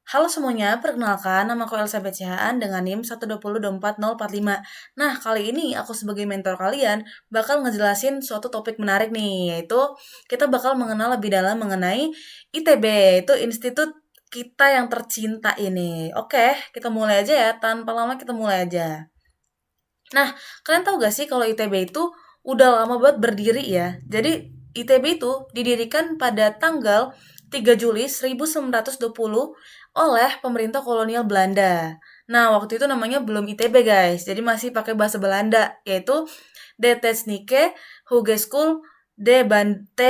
Halo semuanya, perkenalkan nama aku Elizabeth Sihaan dengan NIM 120244045. Nah, kali ini aku sebagai mentor kalian bakal ngejelasin suatu topik menarik nih, yaitu kita bakal mengenal lebih dalam mengenai ITB, itu institut kita yang tercinta ini. Oke, kita mulai aja ya, tanpa lama kita mulai aja. Nah, kalian tahu gak sih kalau ITB itu udah lama banget berdiri ya? Jadi ITB itu didirikan pada tanggal 3 Juli 1920 oleh pemerintah kolonial Belanda. Nah, waktu itu namanya belum ITB guys, jadi masih pakai bahasa Belanda, yaitu De Technische Hogeschool T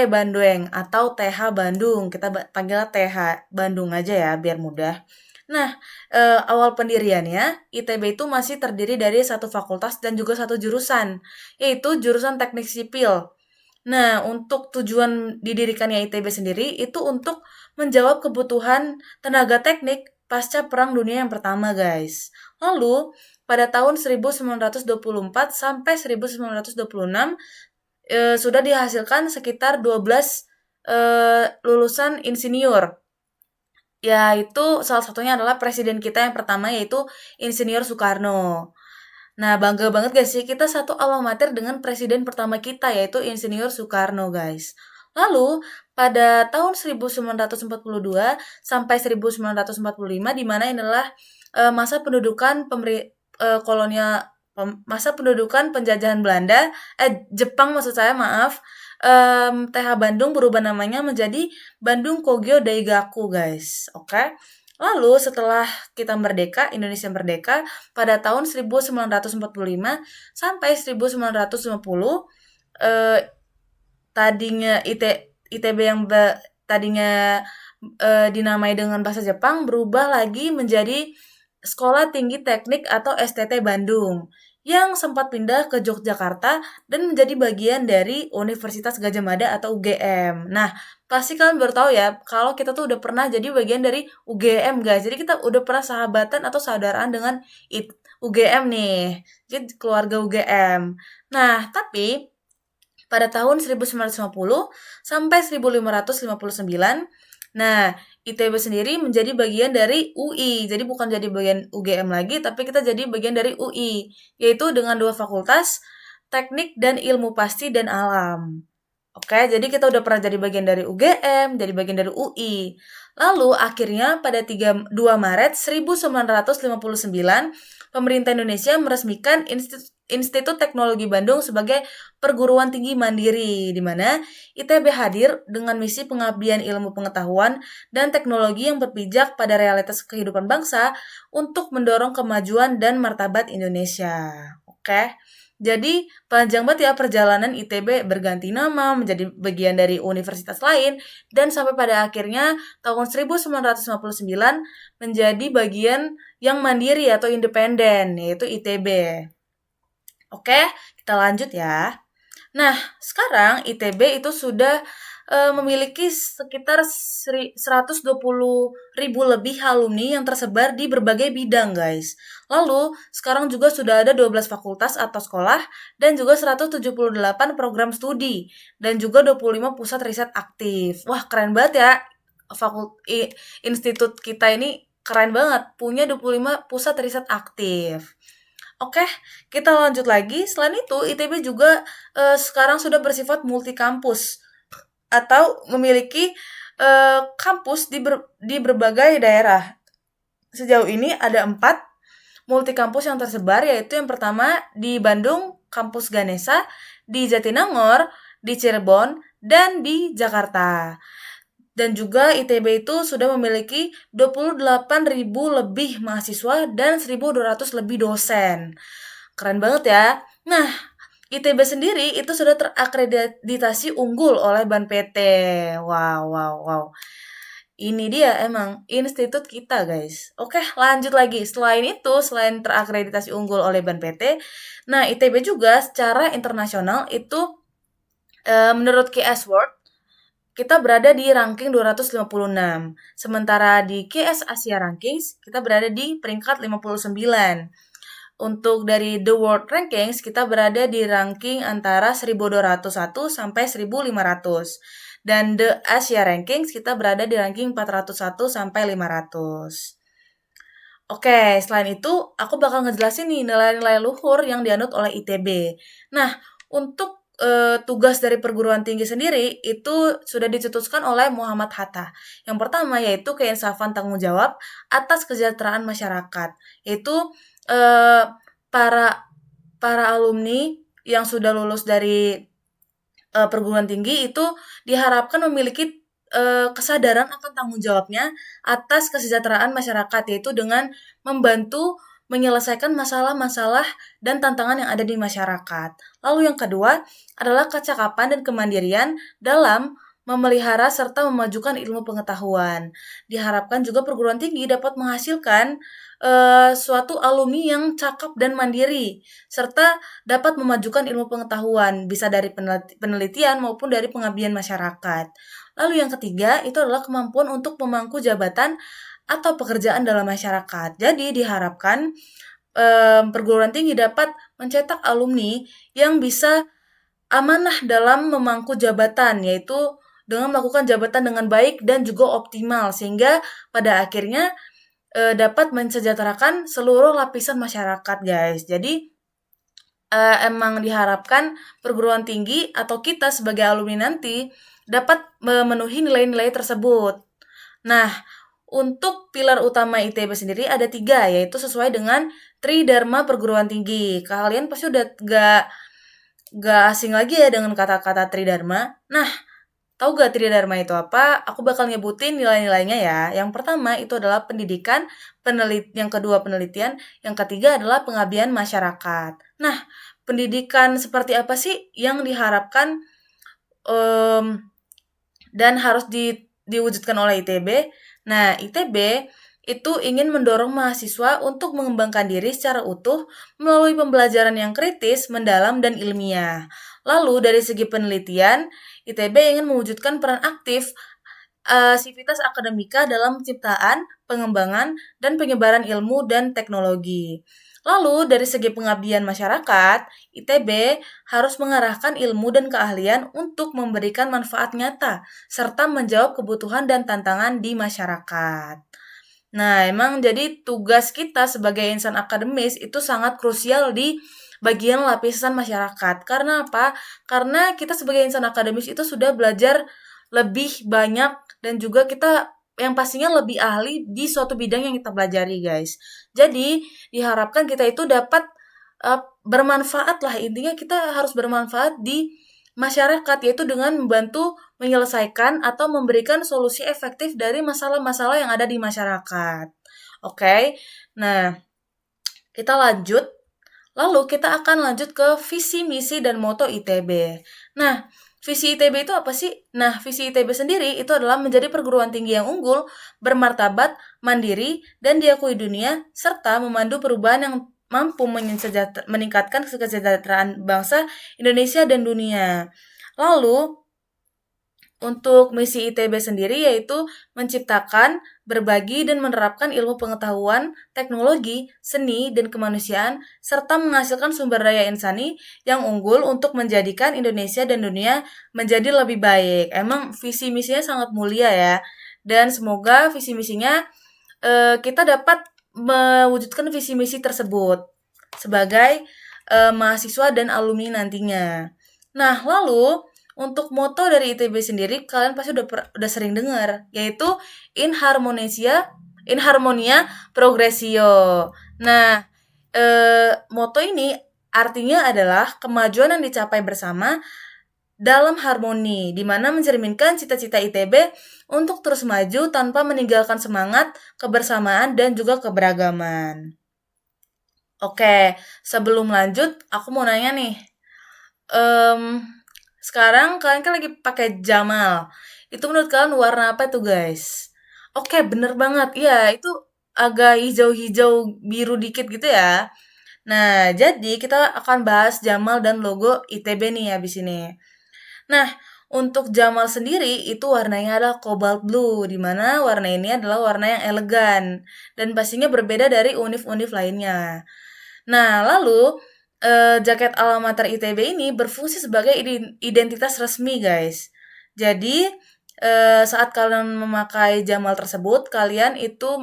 Bandung atau TH Bandung. Kita panggilnya TH Bandung aja ya, biar mudah. Nah, awal pendiriannya, ITB itu masih terdiri dari satu fakultas dan juga satu jurusan, yaitu jurusan teknik sipil. Nah, untuk tujuan didirikannya ITB sendiri itu untuk menjawab kebutuhan tenaga teknik pasca Perang Dunia yang pertama, guys. Lalu, pada tahun 1924 sampai 1926 sudah dihasilkan sekitar 12 lulusan insinyur. Ya, itu salah satunya adalah presiden kita yang pertama yaitu Insinyur Soekarno. Nah, bangga banget gak sih kita satu alma mater dengan presiden pertama kita yaitu Insinyur Soekarno, guys. Lalu, pada tahun 1942 sampai 1945 di mana inilah masa pendudukan kolonial masa pendudukan penjajahan Belanda, Jepang maksud saya, maaf. TH Bandung berubah namanya menjadi Bandung Kogyo Daigaku, guys. Oke. Lalu setelah kita merdeka, Indonesia merdeka pada tahun 1945 sampai 1950, eh, tadinya ITB yang tadinya dinamai dengan bahasa Jepang berubah lagi menjadi Sekolah Tinggi Teknik atau STT Bandung yang sempat pindah ke Yogyakarta dan menjadi bagian dari Universitas Gadjah Mada atau UGM. Nah, pasti kalian baru tahu ya kalau kita tuh udah pernah jadi bagian dari UGM, guys. Jadi kita udah pernah sahabatan atau saudaraan dengan UGM nih. Jadi keluarga UGM. Nah, tapi pada tahun 1950 sampai 1559. Nah, ITB sendiri menjadi bagian dari UI. Jadi bukan jadi bagian UGM lagi, tapi kita jadi bagian dari UI, yaitu dengan dua fakultas, Teknik dan Ilmu Pasti dan Alam. Oke, jadi kita udah pernah jadi bagian dari UGM, jadi bagian dari UI. Lalu akhirnya pada 2 Maret 1959, pemerintah Indonesia meresmikan Institut Teknologi Bandung sebagai perguruan tinggi mandiri, di mana ITB hadir dengan misi pengabdian ilmu pengetahuan dan teknologi yang berpijak pada realitas kehidupan bangsa untuk mendorong kemajuan dan martabat Indonesia. Oke. Jadi, panjang banget ya perjalanan ITB berganti nama menjadi bagian dari universitas lain dan sampai pada akhirnya tahun 1959 menjadi bagian yang mandiri atau independen yaitu ITB. Oke, kita lanjut ya. Nah, sekarang ITB itu sudah memiliki sekitar 120.000 lebih alumni yang tersebar di berbagai bidang, guys. Lalu, sekarang juga sudah ada 12 fakultas atau sekolah dan juga 178 program studi dan juga 25 pusat riset aktif. Wah, keren banget ya. Institut kita ini keren banget, punya 25 pusat riset aktif. Oke, kita lanjut lagi. Selain itu, ITB juga sekarang sudah bersifat multi kampus atau memiliki kampus di berbagai daerah. Sejauh ini ada 4 multi kampus yang tersebar, yaitu yang pertama di Bandung, kampus Ganesha, di Jatinangor, di Cirebon, dan di Jakarta. Dan juga ITB itu sudah memiliki 28.000 lebih mahasiswa dan 1.200 lebih dosen. Keren banget ya. Nah, ITB sendiri itu sudah terakreditasi unggul oleh BAN PT. Wow, wow, wow. Ini dia emang institut kita, guys. Oke, lanjut lagi. Selain itu, selain terakreditasi unggul oleh BAN PT, nah ITB juga secara internasional itu menurut KS World kita berada di ranking 256. Sementara di KS Asia Rankings, kita berada di peringkat 59. Untuk dari The World Rankings, kita berada di ranking antara 1201 sampai 1500. Dan The Asia Rankings kita berada di ranking 401 sampai 500. Oke, selain itu aku bakal ngejelasin nih nilai-nilai luhur yang dianut oleh ITB. Nah, untuk tugas dari perguruan tinggi sendiri itu sudah dicetuskan oleh Muhammad Hatta. Yang pertama yaitu keinsafan tanggung jawab atas kesejahteraan masyarakat, yaitu eh, para para alumni yang sudah lulus dari perguruan tinggi itu diharapkan memiliki kesadaran akan tanggung jawabnya atas kesejahteraan masyarakat, yaitu dengan membantu menyelesaikan masalah-masalah dan tantangan yang ada di masyarakat. Lalu yang kedua adalah kecakapan dan kemandirian dalam memelihara serta memajukan ilmu pengetahuan. Diharapkan juga perguruan tinggi dapat menghasilkan suatu alumni yang cakap dan mandiri, serta dapat memajukan ilmu pengetahuan, bisa dari penelitian maupun dari pengabdian masyarakat. Lalu yang ketiga, itu adalah kemampuan untuk memangku jabatan atau pekerjaan dalam masyarakat. Jadi diharapkan perguruan tinggi dapat mencetak alumni yang bisa amanah dalam memangku jabatan, yaitu dengan melakukan jabatan dengan baik dan juga optimal, sehingga pada akhirnya dapat mensejahterakan seluruh lapisan masyarakat, guys. Jadi emang diharapkan perguruan tinggi atau kita sebagai alumni nanti dapat memenuhi nilai-nilai tersebut. Nah, untuk pilar utama ITB sendiri ada 3, yaitu sesuai dengan Tridharma perguruan tinggi. Kalian pasti udah gak asing lagi ya dengan kata-kata Tridharma. Nah, tahu gak Tridharma itu apa? Aku bakal nyebutin nilai-nilainya ya. Yang pertama itu adalah pendidikan, yang kedua penelitian, yang ketiga adalah pengabdian masyarakat. Nah, pendidikan seperti apa sih yang diharapkan dan harus diwujudkan oleh ITB? Nah, ITB itu ingin mendorong mahasiswa untuk mengembangkan diri secara utuh melalui pembelajaran yang kritis, mendalam, dan ilmiah. Lalu dari segi penelitian, ITB ingin mewujudkan peran aktif sivitas akademika dalam penciptaan, pengembangan, dan penyebaran ilmu dan teknologi. Lalu dari segi pengabdian masyarakat, ITB harus mengarahkan ilmu dan keahlian untuk memberikan manfaat nyata, serta menjawab kebutuhan dan tantangan di masyarakat. Nah, emang jadi tugas kita sebagai insan akademis itu sangat krusial di bagian lapisan masyarakat. Karena apa? Karena kita sebagai insan akademis itu sudah belajar lebih banyak dan juga kita yang pastinya lebih ahli di suatu bidang yang kita pelajari, guys. Jadi, diharapkan kita itu dapat bermanfaat lah. Intinya kita harus bermanfaat di masyarakat, yaitu dengan membantu menyelesaikan atau memberikan solusi efektif dari masalah-masalah yang ada di masyarakat. Oke, nah kita lanjut. Lalu kita akan lanjut ke visi, misi, dan moto ITB. Nah, visi ITB itu apa sih? Nah, visi ITB sendiri itu adalah menjadi perguruan tinggi yang unggul, bermartabat, mandiri, dan diakui dunia, serta memandu perubahan yang mampu meningkatkan kesejahteraan bangsa Indonesia dan dunia. Lalu, untuk misi ITB sendiri yaitu menciptakan, berbagi, dan menerapkan ilmu pengetahuan, teknologi, seni, dan kemanusiaan, serta menghasilkan sumber daya insani yang unggul untuk menjadikan Indonesia dan dunia menjadi lebih baik. Emang visi misinya sangat mulia ya, dan semoga visi misinya kita dapat mewujudkan visi misi tersebut sebagai mahasiswa dan alumni nantinya. Nah, lalu untuk moto dari ITB sendiri kalian pasti udah sering dengar, yaitu in harmonia progressio. Nah, moto ini artinya adalah kemajuan yang dicapai bersama dalam harmoni, di mana mencerminkan cita-cita ITB untuk terus maju tanpa meninggalkan semangat, kebersamaan, dan juga keberagaman. Oke, sebelum lanjut, aku mau nanya nih. Sekarang kalian kan lagi pakai Jamal. Itu menurut kalian warna apa tuh, guys? Oke, bener banget. Iya, itu agak hijau-hijau biru dikit gitu ya. Nah, jadi kita akan bahas Jamal dan logo ITB nih habis ini. Nah, untuk Jamal sendiri itu warnanya adalah cobalt blue, di mana warna ini adalah warna yang elegan dan pastinya berbeda dari univ-univ lainnya. Nah, lalu jaket alma mater ITB ini berfungsi sebagai identitas resmi, guys. Jadi, saat kalian memakai Jamal tersebut, kalian itu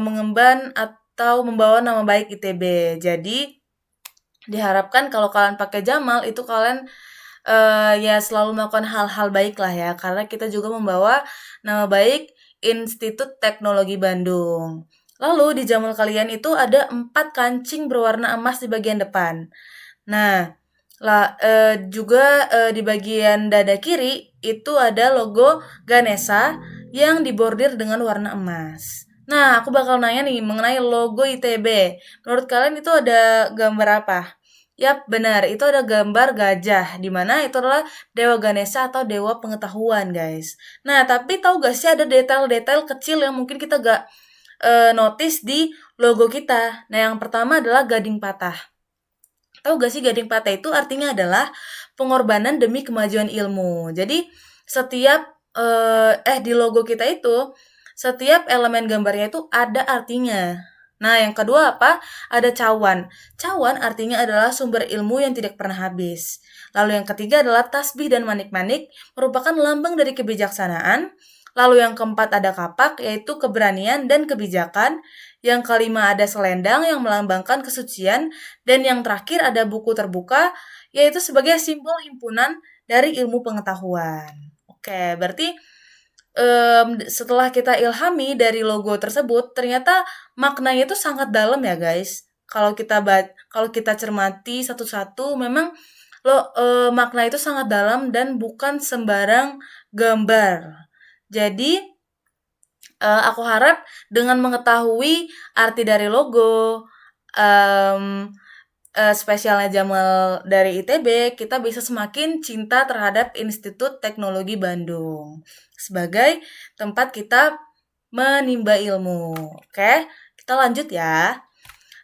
mengemban atau membawa nama baik ITB. Jadi, diharapkan kalau kalian pakai Jamal itu kalian ya selalu melakukan hal-hal baik lah ya, karena kita juga membawa nama baik Institut Teknologi Bandung. Lalu di Jamal kalian itu ada 4 kancing berwarna emas di bagian depan. Nah, juga di bagian dada kiri itu ada logo Ganesha yang dibordir dengan warna emas. Nah, aku bakal nanya nih mengenai logo ITB. Menurut kalian itu ada gambar apa? Yap, benar. Itu ada gambar gajah, di mana itu adalah Dewa Ganesha atau Dewa Pengetahuan, guys. Nah, tapi tahu gak sih ada detail-detail kecil yang mungkin kita gak notice di logo kita. Nah, yang pertama adalah gading patah. Tahu gak sih gading patah itu artinya adalah pengorbanan demi kemajuan ilmu. Jadi, setiap di logo kita itu, setiap elemen gambarnya itu ada artinya. Nah, yang kedua apa? Ada cawan. Cawan artinya adalah sumber ilmu yang tidak pernah habis. Lalu yang ketiga adalah tasbih dan manik-manik, merupakan lambang dari kebijaksanaan. Lalu yang keempat ada kapak, yaitu keberanian dan kebijakan. Yang kelima ada selendang yang melambangkan kesucian. Dan yang terakhir ada buku terbuka, yaitu sebagai simbol himpunan dari ilmu pengetahuan. Oke, berarti setelah kita ilhami dari logo tersebut, ternyata maknanya itu sangat dalam ya guys. Kalau kita cermati satu-satu, memang makna itu sangat dalam dan bukan sembarang gambar. Jadi aku harap dengan mengetahui arti dari logo, um, spesialnya Jamal dari ITB, kita bisa semakin cinta terhadap Institut Teknologi Bandung sebagai tempat kita menimba ilmu. Oke, kita lanjut ya.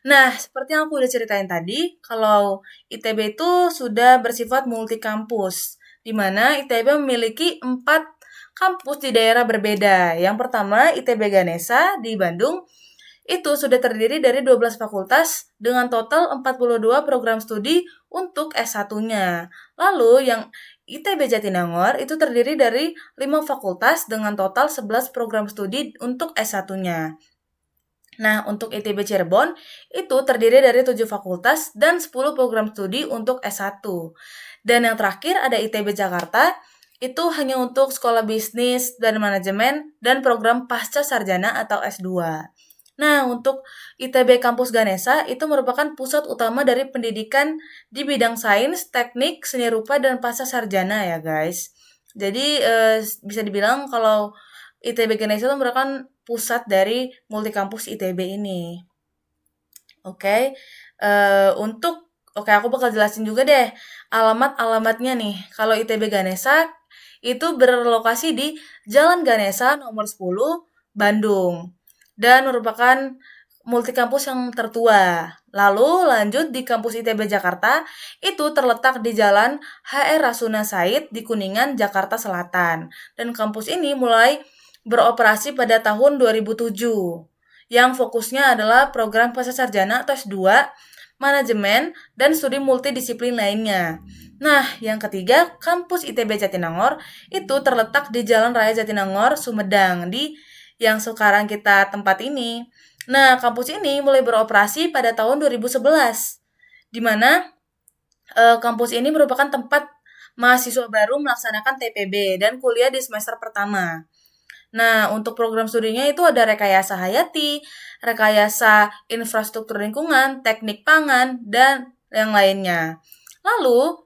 Nah, seperti yang aku udah ceritain tadi, kalau ITB itu sudah bersifat multi kampus, di mana ITB memiliki 4 kampus di daerah berbeda. Yang pertama, ITB Ganesha di Bandung, itu sudah terdiri dari 12 fakultas dengan total 42 program studi untuk S1-nya. Lalu yang ITB Jatinangor itu terdiri dari 5 fakultas dengan total 11 program studi untuk S1-nya. Nah, untuk ITB Cirebon itu terdiri dari 7 fakultas dan 10 program studi untuk S1. Dan yang terakhir ada ITB Jakarta, itu hanya untuk sekolah bisnis dan manajemen dan program pasca sarjana atau S2. Nah, untuk ITB Kampus Ganesha itu merupakan pusat utama dari pendidikan di bidang sains, teknik, seni rupa, dan pasca sarjana ya guys. Jadi bisa dibilang kalau ITB Ganesha itu merupakan pusat dari multi kampus ITB ini. Oke, aku bakal jelasin juga deh alamat-alamatnya nih. Kalau ITB Ganesha itu berlokasi di Jalan Ganesha nomor 10, Bandung. Dan merupakan multi kampus yang tertua. Lalu lanjut di kampus ITB Jakarta, itu terletak di Jalan HR Rasuna Said di Kuningan, Jakarta Selatan. Dan kampus ini mulai beroperasi pada tahun 2007 yang fokusnya adalah program pascasarjana atau S2, manajemen, dan studi multidisiplin lainnya. Nah, yang ketiga, kampus ITB Jatinangor itu terletak di Jalan Raya Jatinangor, Sumedang, di yang sekarang kita tempat ini. Nah, kampus ini mulai beroperasi pada tahun 2011, di mana kampus ini merupakan tempat mahasiswa baru melaksanakan TPB dan kuliah di semester pertama. Nah, untuk program studinya itu ada rekayasa hayati, rekayasa infrastruktur lingkungan, teknik pangan, dan yang lainnya. Lalu,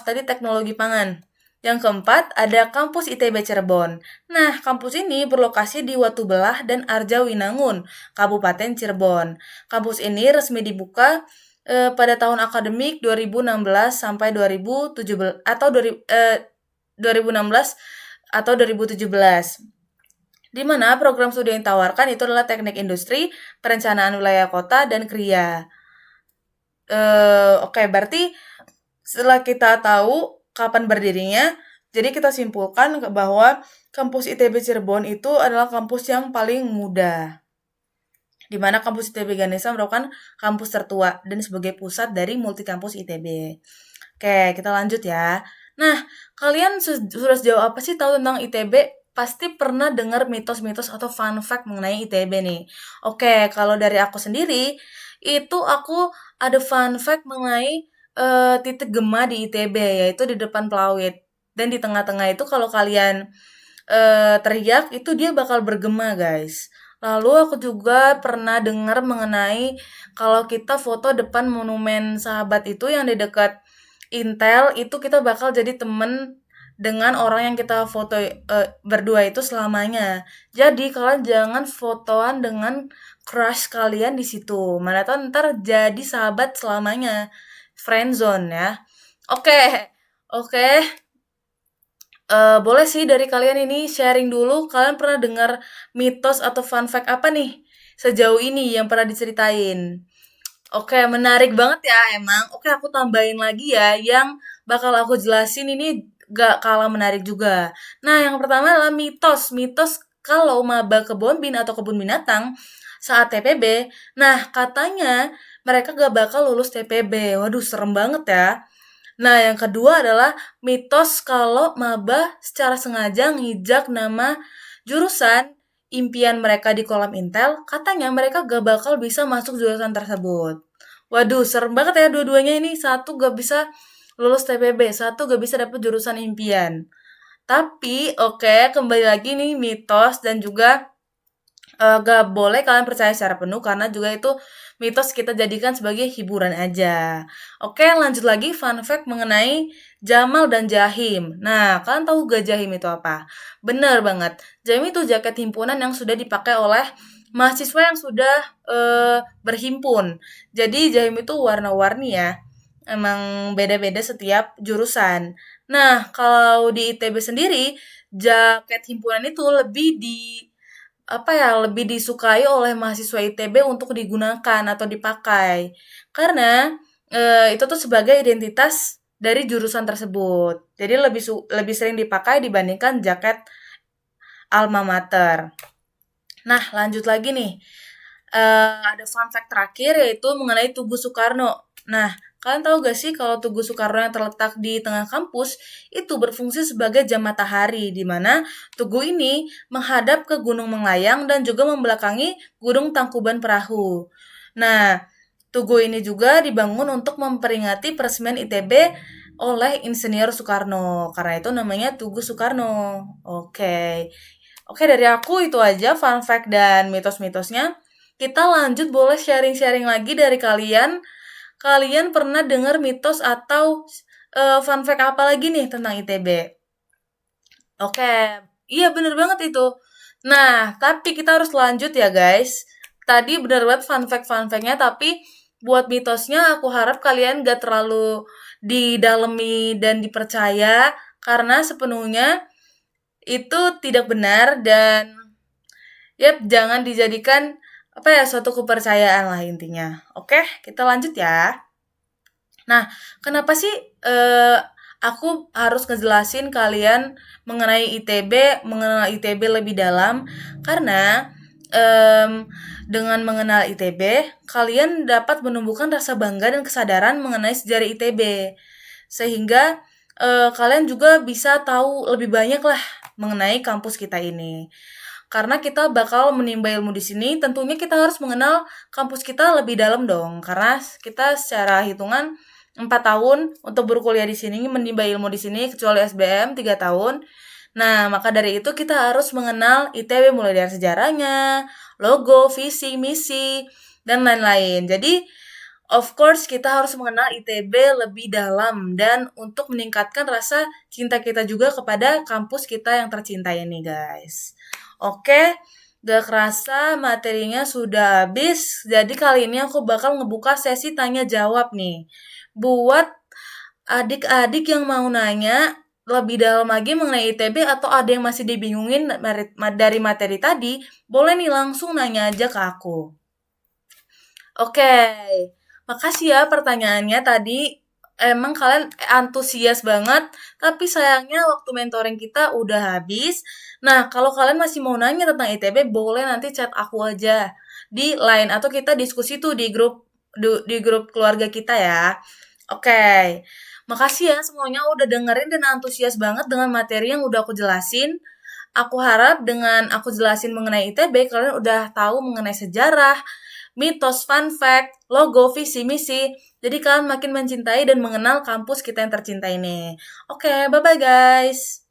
tadi teknologi pangan. Yang keempat, ada kampus ITB Cirebon. Nah, kampus ini berlokasi di Watubelah dan Arjawinangun, Kabupaten Cirebon. Kampus ini resmi dibuka pada tahun akademik 2016 sampai 2017 atau 2016 atau 2017. Di mana program studi yang ditawarkan itu adalah teknik industri, perencanaan wilayah kota, dan kriya. Berarti setelah kita tahu kapan berdirinya, jadi kita simpulkan bahwa kampus ITB Cirebon itu adalah kampus yang paling muda. Di mana kampus ITB Ganesha merupakan kampus tertua dan sebagai pusat dari multi kampus ITB. Oke, kita lanjut ya. Nah, kalian sudah sejauh apa sih tahu tentang ITB? Pasti pernah dengar mitos-mitos atau fun fact mengenai ITB nih. Oke, kalau dari aku sendiri, itu aku ada fun fact mengenai titik gema di ITB, yaitu di depan Pelawit. Dan di tengah-tengah itu kalau kalian teriak, itu dia bakal bergema, guys. Lalu aku juga pernah dengar mengenai kalau kita foto depan monumen sahabat itu yang di dekat Intel, itu kita bakal jadi temen dengan orang yang kita foto berdua itu selamanya. Jadi kalian jangan fotoan dengan crush kalian di situ. Mana tahu ntar jadi sahabat selamanya. Friendzone ya. Oke. Oke. Boleh sih dari kalian ini sharing dulu, kalian pernah dengar mitos atau fun fact apa nih sejauh ini yang pernah diceritain? Oke, menarik banget ya emang. Oke, aku tambahin lagi ya yang bakal aku jelasin ini gak kalah menarik juga. Nah, yang pertama adalah mitos. Mitos kalau maba kebun bin atau kebun binatang saat TPB, nah katanya mereka gak bakal lulus TPB. Waduh, serem banget ya. Nah, yang kedua adalah mitos kalau maba secara sengaja ngijak nama jurusan impian mereka di kolam Intel, katanya mereka gak bakal bisa masuk jurusan tersebut. Waduh, serem banget ya dua-duanya ini. Satu gak bisa lulus TPB, satu gak bisa dapet jurusan impian. Tapi, oke, kembali lagi nih mitos dan juga gak boleh kalian percaya secara penuh karena juga itu mitos kita jadikan sebagai hiburan aja. Oke, lanjut lagi fun fact mengenai Jamal dan Jahim. Nah, kalian tahu gak Jahim itu apa? Bener banget. Jahim itu jaket himpunan yang sudah dipakai oleh mahasiswa yang sudah berhimpun. Jadi Jahim itu warna-warni ya. Emang beda-beda setiap jurusan. Nah, kalau di ITB sendiri, jaket himpunan itu lebih apa ya, lebih disukai oleh mahasiswa ITB untuk digunakan atau dipakai. Karena itu tuh sebagai identitas dari jurusan tersebut. Jadi lebih sering dipakai dibandingkan jaket alma mater. Nah, lanjut lagi nih. Ada fun fact terakhir yaitu mengenai Tugu Soekarno. Nah, kalian tahu gak sih kalau Tugu Soekarno yang terletak di tengah kampus itu berfungsi sebagai jam matahari, di mana Tugu ini menghadap ke Gunung Menglayang dan juga membelakangi Gunung Tangkuban Perahu. Nah, Tugu ini juga dibangun untuk memperingati peresmian ITB oleh Insinyur Soekarno. Karena itu namanya Tugu Soekarno. Oke. Oke, dari aku itu aja fun fact dan mitos-mitosnya. Kita lanjut boleh sharing-sharing lagi dari kalian. Kalian pernah dengar mitos atau fun fact apa lagi nih tentang ITB? Oke, iya bener banget itu. Nah, tapi kita harus lanjut ya guys. Tadi bener banget fun fact-nya, tapi buat mitosnya aku harap kalian gak terlalu didalemi dan dipercaya, karena sepenuhnya itu tidak benar dan yep, jangan dijadikan apa ya suatu kepercayaan lah intinya. Oke, kita lanjut ya. Nah, kenapa sih aku harus ngejelasin kalian mengenai ITB, mengenal ITB lebih dalam? Karena dengan mengenal ITB, kalian dapat menumbuhkan rasa bangga dan kesadaran mengenai sejarah ITB. Sehingga kalian juga bisa tahu lebih banyak lah mengenai kampus kita ini. Karena kita bakal menimba ilmu di sini, tentunya kita harus mengenal kampus kita lebih dalam dong. Karena kita secara hitungan 4 tahun untuk berkuliah di sini, menimba ilmu di sini, kecuali SBM 3 tahun. Nah, maka dari itu kita harus mengenal ITB mulai dari sejarahnya, logo, visi, misi, dan lain-lain. Jadi, of course, kita harus mengenal ITB lebih dalam dan untuk meningkatkan rasa cinta kita juga kepada kampus kita yang tercinta ini, guys. Oke, gak kerasa materinya sudah habis. Jadi kali ini aku bakal ngebuka sesi tanya jawab nih. Buat adik-adik yang mau nanya lebih dalam lagi mengenai ITB atau ada yang masih dibingungin dari materi tadi, boleh nih langsung nanya aja ke aku. Oke, makasih ya pertanyaannya tadi. Emang kalian antusias banget, tapi sayangnya waktu mentoring kita udah habis. Nah, kalau kalian masih mau nanya tentang ITB, boleh nanti chat aku aja di line atau kita diskusi tuh di grup keluarga kita ya. Oke. Makasih ya semuanya udah dengerin dan antusias banget dengan materi yang udah aku jelasin. Aku harap dengan aku jelasin mengenai ITB, kalian udah tahu mengenai sejarah, mitos, fun fact, logo, visi, misi. Jadi kalian makin mencintai dan mengenal kampus kita yang tercinta ini. Oke, bye-bye guys.